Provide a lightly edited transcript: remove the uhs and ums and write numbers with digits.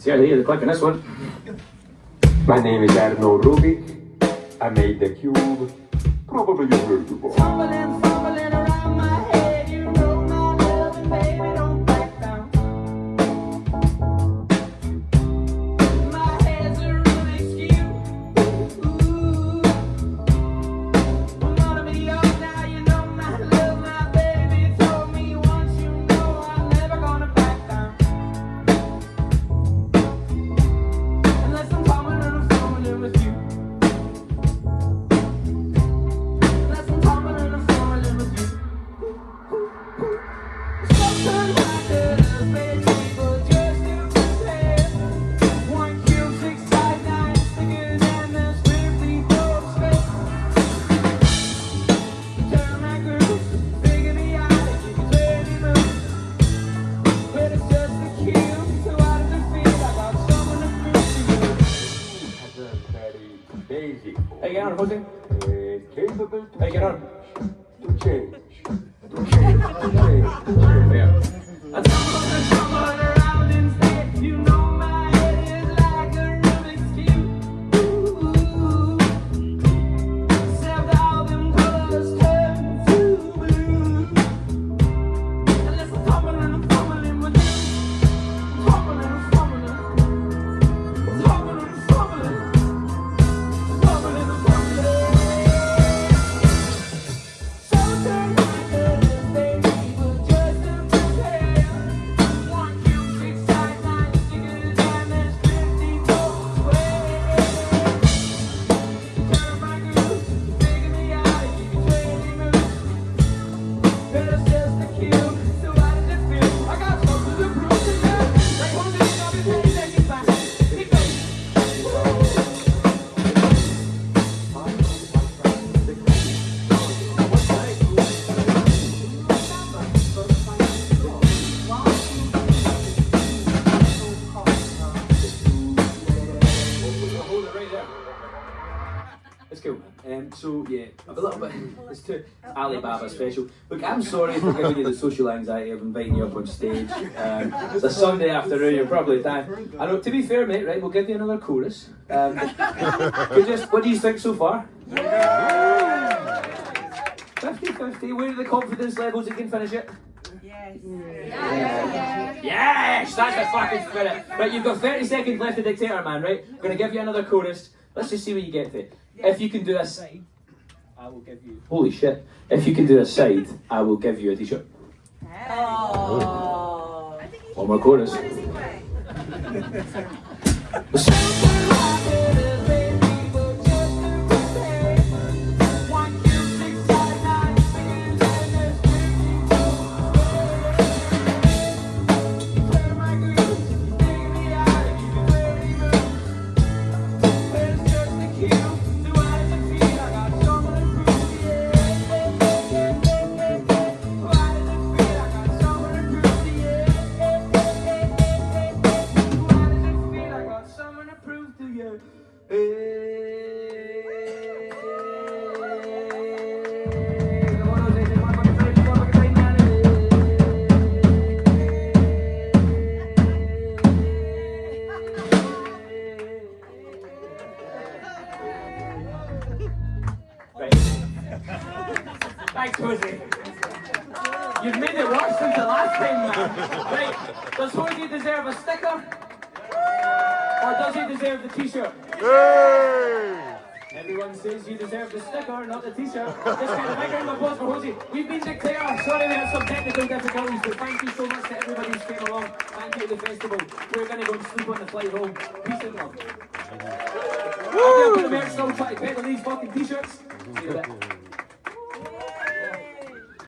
See how they hear the click on this one. My name is Rubik. I made the cube. Probably you heard before. Fumbling, fumbling around my head. You know my love, and baby, don't back down. My head's a Rubik's cube. Ooh. I'm gonna be yours now. You know my love, my baby told me once. You know I'm never gonna back down. Unless I'm fumbling and I'm fumbling with you. Unless I'm fumbling and I'm fumbling with you. Sometimes I could have made people just to compare. 1 cube, 6 sides, 9 stickers, and there's 54 space. Turn my groove, figure me out, if you can really move. But it's just a cube, so how does it feel? I got someone to prove to you. That's a very basic form. Hey, get on, Jose. Capable to Hey, get on. change. To change. Yeah. I'm tumbling around instead. You know my head is like a Rubik's cube. Ooh. Except all them colors turn to blue. Unless I'm fumbling with you. Fumbling. So turn my head, baby, but just to compare. 1 cube, 6 sides, 9 stickers, and there's 54 squares. Turn my groove, figure me out, if you can really move. But it's just a cube, so how does it feel? I got something to prove to you. Like one day I'll be paying second back. Big bass. Hold it right there. It's cool, man. So yeah, a little bit. It's too Alibaba special. Look, I'm sorry for giving you the social anxiety of inviting you up on stage. It's a Sunday afternoon. You're probably tired. I know. To be fair, mate. Right, we'll give you another chorus. What do you think so far? 50-50. Where are the confidence levels you can finish it? Yes, that's the fucking spirit. Right, you've got 30 seconds left to Dictator, man, right? I'm going to give you another chorus. Let's just see what you get to. If you can do a side, I will give you... Holy shit. If you can do a side, I will give you a t-shirt. One more chorus. Thanks, Jose. You've made it worse since the last time, man. Right, does Jose deserve a sticker? Or does he deserve the t-shirt? Everyone says you deserve the sticker, not the t-shirt. Just get a big round of applause for Jose. We've been Dictator. Sorry we had some technical difficulties, but thank you so much to everybody who's came along. Thank you to the festival. We're going to go and sleep on the flight home. Peace and love. I'll be up in the merch, still trying to peddle these fucking t-shirts. See you later.